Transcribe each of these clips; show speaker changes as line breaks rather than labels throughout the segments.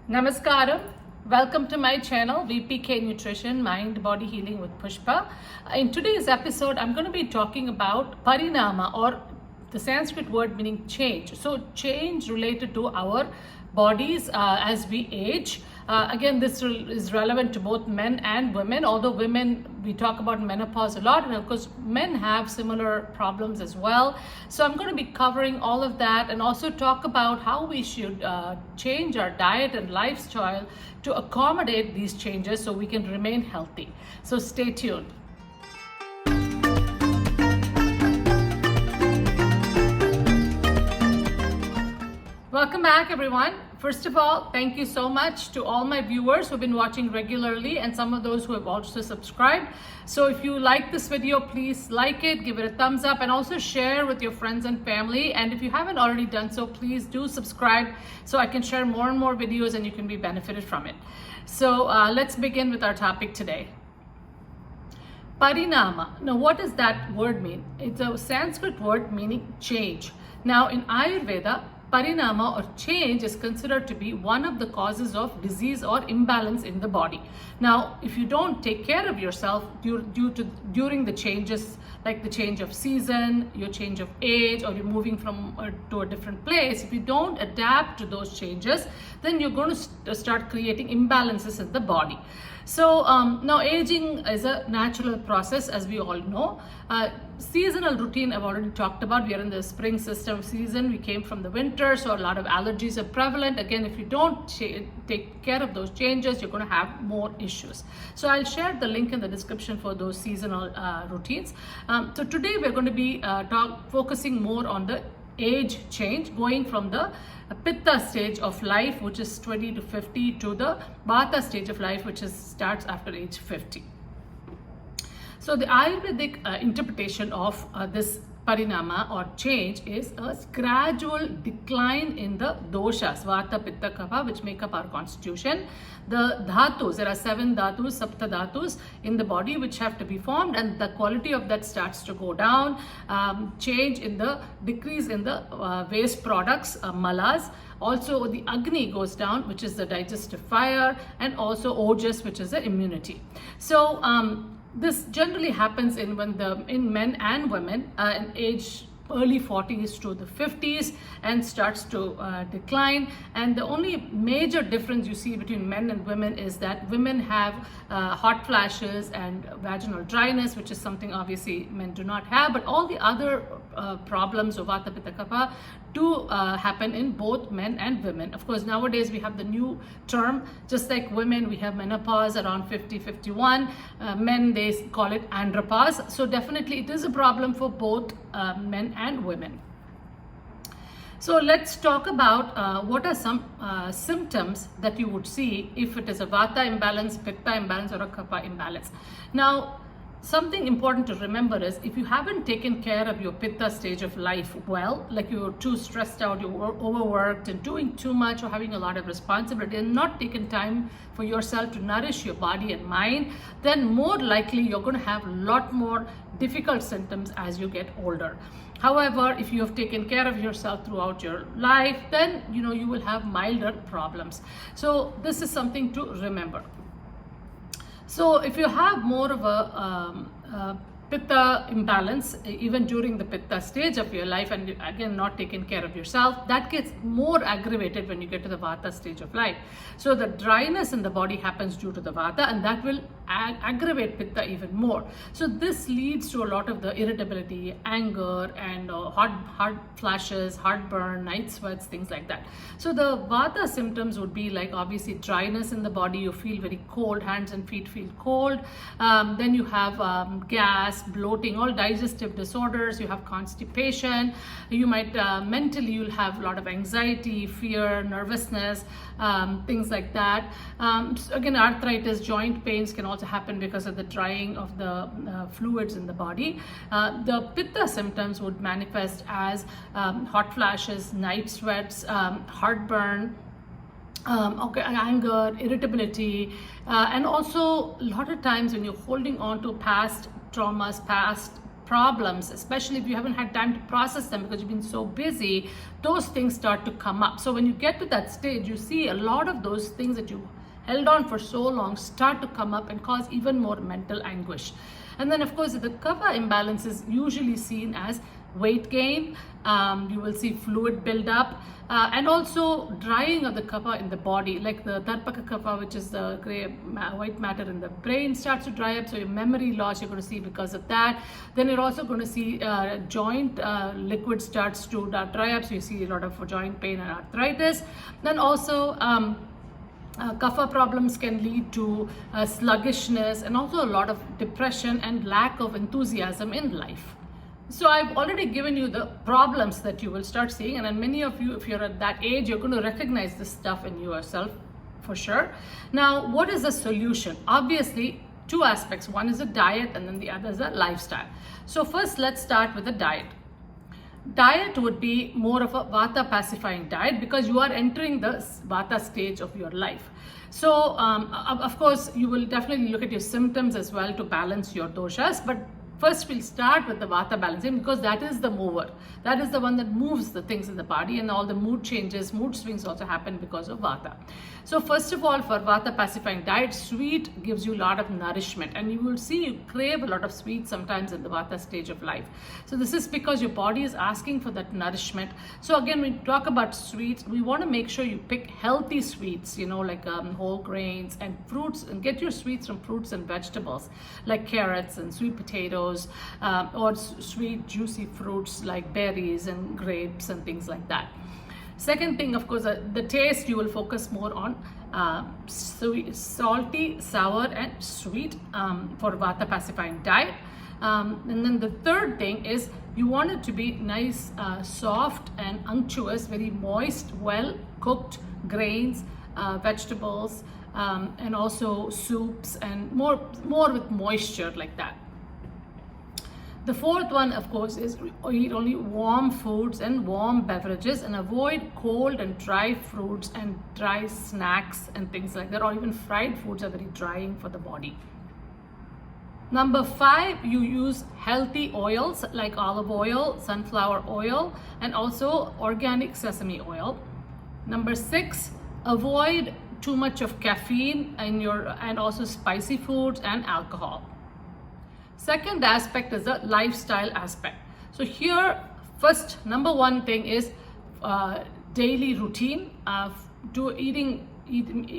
Namaskaram. Welcome to my channel VPK Nutrition Mind Body Healing with Pushpa. In today's episode, I'm going to be talking about Parinama, or the Sanskrit word meaning change. So change related to our bodies as we age. Again, this is relevant to both men and women, although women, we talk about menopause a lot, and of course men have similar problems as well. So I'm going to be covering all of that and also talk about how we should change our diet and lifestyle to accommodate these changes so we can remain healthy. So stay tuned. Welcome back, everyone. First of all, thank you so much to all my viewers who have been watching regularly and some of those who have also subscribed. So if you like this video, please like it, give it a thumbs up, and also share with your friends and family. And if you haven't already done so, please do subscribe so I can share more and more videos and you can be benefited from it. So let's begin with our topic today. Parinama. Now, what does that word mean? It's a Sanskrit word meaning change. Now, in Ayurveda, Parinama or change is considered to be one of the causes of disease or imbalance in the body. Now, if you don't take care of yourself during the changes, like the change of season, your change of age, or you're moving from to a different place, if you don't adapt to those changes, then you're going to start creating imbalances in the body. So now aging is a natural process, as we all know. Seasonal routine I've already talked about. We are in the spring system season. We came from the winter, so a lot of allergies are prevalent. Again, if you don't take care of those changes, you're going to have more issues. So I'll share the link in the description for those seasonal routines. So today we're going to be focusing more on the age change, going from the Pitta stage of life, which is 20 to 50, to the Vata stage of life, which starts after age 50. So the Ayurvedic interpretation of this Parinama or change is a gradual decline in the doshas, Vata, Pitta, Kapha, which make up our constitution. The dhatus, there are 7 dhatus, sapta dhatus in the body which have to be formed, and the quality of that starts to go down. Decrease in the waste products, malas. Also the Agni goes down, which is the digestive fire, and also Ojas, which is the immunity. So this generally happens in men and women in age early 40s to the 50s and starts to decline. And the only major difference you see between men and women is that women have hot flashes and vaginal dryness, which is something obviously men do not have, but all the other problems of Vata, Pitta, Kapha do happen in both men and women. Of course, nowadays we have the new term, just like women, we have menopause around 50, 51. Men, they call it andropause. So definitely it is a problem for both men and women. So let's talk about what are some symptoms that you would see if it is a Vata imbalance, Pitta imbalance, or a Kapha imbalance. Now, something important to remember is if you haven't taken care of your Pitta stage of life well, like you're too stressed out, you're overworked and doing too much or having a lot of responsibility and not taking time for yourself to nourish your body and mind, then more likely you're going to have a lot more difficult symptoms as you get older. However, if you have taken care of yourself throughout your life, then you will have milder problems. So this is something to remember. So if you have more of a Pitta imbalance, even during the Pitta stage of your life, and again not taking care of yourself, that gets more aggravated when you get to the Vata stage of life. So the dryness in the body happens due to the Vata, and that will aggravate Pitta even more. So this leads to a lot of the irritability, anger, and hot flashes, heartburn, night sweats, things like that. So the Vata symptoms would be like obviously dryness in the body. You feel very cold, hands and feet feel cold. Then you have gas, bloating, all digestive disorders. You have constipation. You might mentally you'll have a lot of anxiety, fear, nervousness, things like that. Again, arthritis, joint pains can also happen because of the drying of the fluids in the body. The Pitta symptoms would manifest as hot flashes, night sweats, heartburn, anger, irritability, and also a lot of times when you're holding on to past traumas, past problems, especially if you haven't had time to process them because you've been so busy, those things start to come up. So when you get to that stage, you see a lot of those things that you held on for so long start to come up and cause even more mental anguish. And then of course the kapha imbalance is usually seen as weight gain. You will see fluid buildup and also drying of the kapha in the body, like the tarpaka kapha, which is the white matter in the brain, starts to dry up. So your memory loss you're going to see because of that. Then you're also going to see joint liquid starts to dry up. So you see a lot of joint pain and arthritis. Then also kapha problems can lead to sluggishness and also a lot of depression and lack of enthusiasm in life. So I've already given you the problems that you will start seeing, and then many of you, if you're at that age, you're going to recognize this stuff in yourself for sure. Now, what is the solution? Obviously, two aspects. One is a diet and then the other is a lifestyle. So first, let's start with the diet. Diet would be more of a Vata pacifying diet because you are entering the Vata stage of your life. So of course, you will definitely look at your symptoms as well to balance your doshas, but first we'll start with the Vata balancing because that is the mover. That is the one that moves the things in the body, and all the mood changes, mood swings also happen because of Vata. So first of all, for Vata pacifying diet, sweet gives you a lot of nourishment, and you will see you crave a lot of sweets sometimes in the Vata stage of life. So this is because your body is asking for that nourishment. So again, when we talk about sweets, we want to make sure you pick healthy sweets, you know, like whole grains and fruits, and get your sweets from fruits and vegetables like carrots and sweet potatoes, or sweet juicy fruits like berries and grapes and things like that. Second thing, of course, the taste, you will focus more on sweet, salty, sour and sweet for Vata pacifying diet. And then the third thing is you want it to be nice, soft and unctuous, very moist, well cooked grains, vegetables, and also soups, and more with moisture like that. The fourth one, of course, is eat only warm foods and warm beverages, and avoid cold and dry fruits and dry snacks and things like that, or even fried foods are very drying for the body. Number 5, you use healthy oils like olive oil, sunflower oil, and also organic sesame oil. Number 6, avoid too much of caffeine and also spicy foods and alcohol. Second aspect is the lifestyle aspect. So here, first, number 1 thing is daily routine to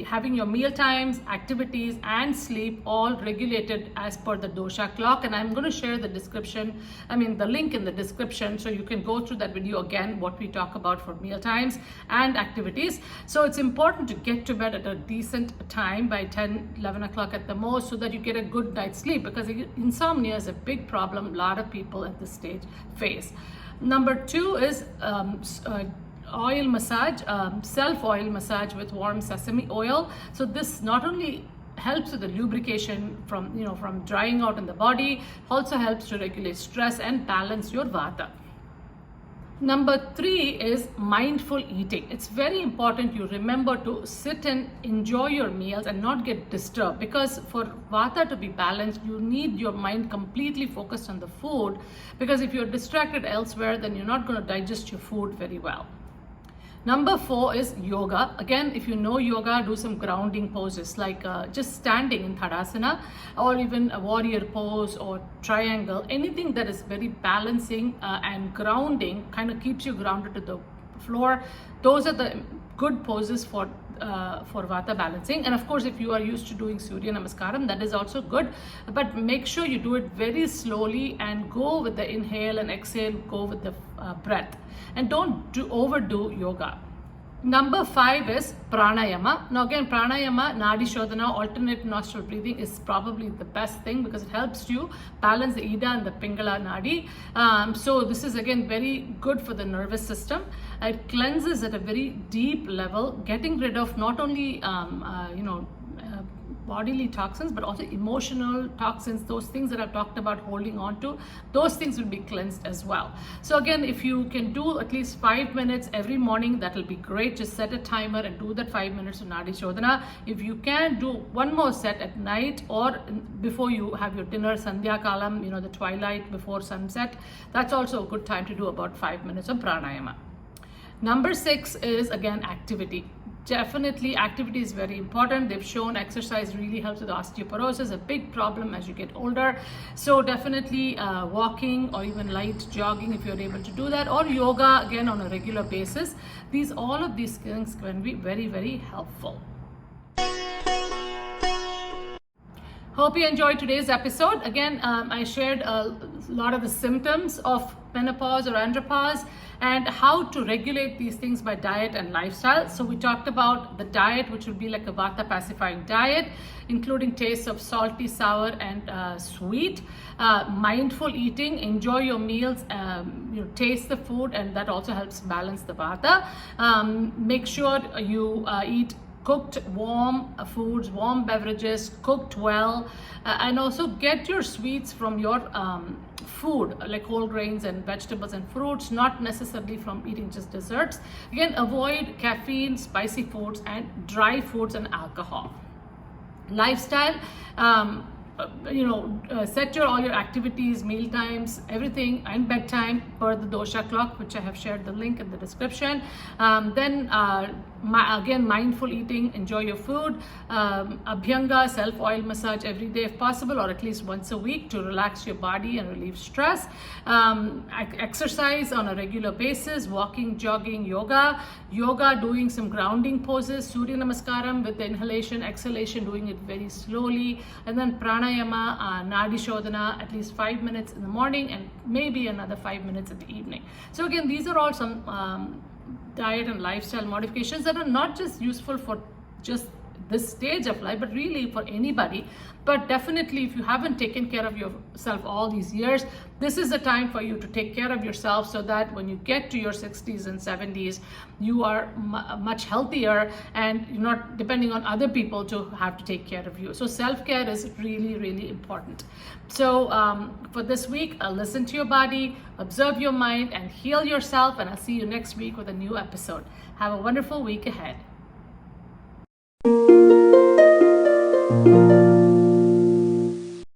having your meal times, activities and sleep all regulated as per the dosha clock. And I'm going to share the the link in the description, so you can go through that video again, what we talk about for meal times and activities. So it's important to get to bed at a decent time by 10-11 o'clock at the most, so that you get a good night's sleep, because insomnia is a big problem a lot of people at this stage face. Number 2 is oil massage, self-oil massage with warm sesame oil. So this not only helps with the lubrication from drying out in the body, also helps to regulate stress and balance your Vata. Number 3 is mindful eating. It's very important you remember to sit and enjoy your meals and not get disturbed, because for Vata to be balanced, you need your mind completely focused on the food, because if you're distracted elsewhere, then you're not going to digest your food very well. Number 4 is yoga. Again, if you know yoga, do some grounding poses like just standing in Tadasana, or even a warrior pose or triangle. Anything that is very balancing and grounding, kind of keeps you grounded to the floor. Those are the good poses for Vata balancing. And of course, if you are used to doing Surya Namaskaram, that is also good, but make sure you do it very slowly and go with the inhale and exhale, go with the breath, and don't overdo yoga. Number 5 is Pranayama. Now again, Pranayama, Nadi shodana, alternate nostril breathing, is probably the best thing because it helps you balance the Ida and the Pingala Nadi. So this is again very good for the nervous system. It cleanses at a very deep level, getting rid of not only bodily toxins, but also emotional toxins, those things that I've talked about holding on to, those things will be cleansed as well. So again, if you can do at least 5 minutes every morning, that will be great. Just set a timer and do that 5 minutes of Nadi Shodana. If you can, do one more set at night or before you have your dinner, Sandhya Kalam, the twilight before sunset. That's also a good time to do about 5 minutes of Pranayama. Number 6 is again activity. Definitely activity is very important. They've shown exercise really helps with osteoporosis, a big problem as you get older. So definitely walking or even light jogging if you're able to do that, or yoga again on a regular basis. All of these things can be very, very helpful. Hope you enjoyed today's episode. Again, I shared a lot of the symptoms of menopause or andropause and how to regulate these things by diet and lifestyle. So we talked about the diet, which would be like a Vata pacifying diet, including tastes of salty, sour, and sweet. Mindful eating, enjoy your meals, taste the food, and that also helps balance the Vata. Make sure you eat cooked warm foods, warm beverages, cooked well, and also get your sweets from your food, like whole grains and vegetables and fruits, not necessarily from eating just desserts. Again, avoid caffeine, spicy foods, and dry foods and alcohol. Lifestyle, set all your activities, meal times, everything, and bedtime per the Dosha Clock, which I have shared the link in the description. Again, mindful eating, enjoy your food. Abhyanga, self-oil massage every day if possible, or at least once a week to relax your body and relieve stress. Exercise on a regular basis, walking, jogging, yoga, doing some grounding poses, Surya Namaskaram with the inhalation, exhalation, doing it very slowly, and then Pranayama, Nadi Shodana, at least 5 minutes in the morning and maybe another 5 minutes in the evening. So again, these are all some diet and lifestyle modifications that are not just useful for just this stage of life, but really for anybody. But definitely, if you haven't taken care of yourself all these years, this is the time for you to take care of yourself, so that when you get to your 60s and 70s, you are much healthier and you're not depending on other people to have to take care of you. So self-care is really, really important. So for this week, listen to your body, observe your mind, and heal yourself. And I'll see you next week with a new episode. Have a wonderful week ahead.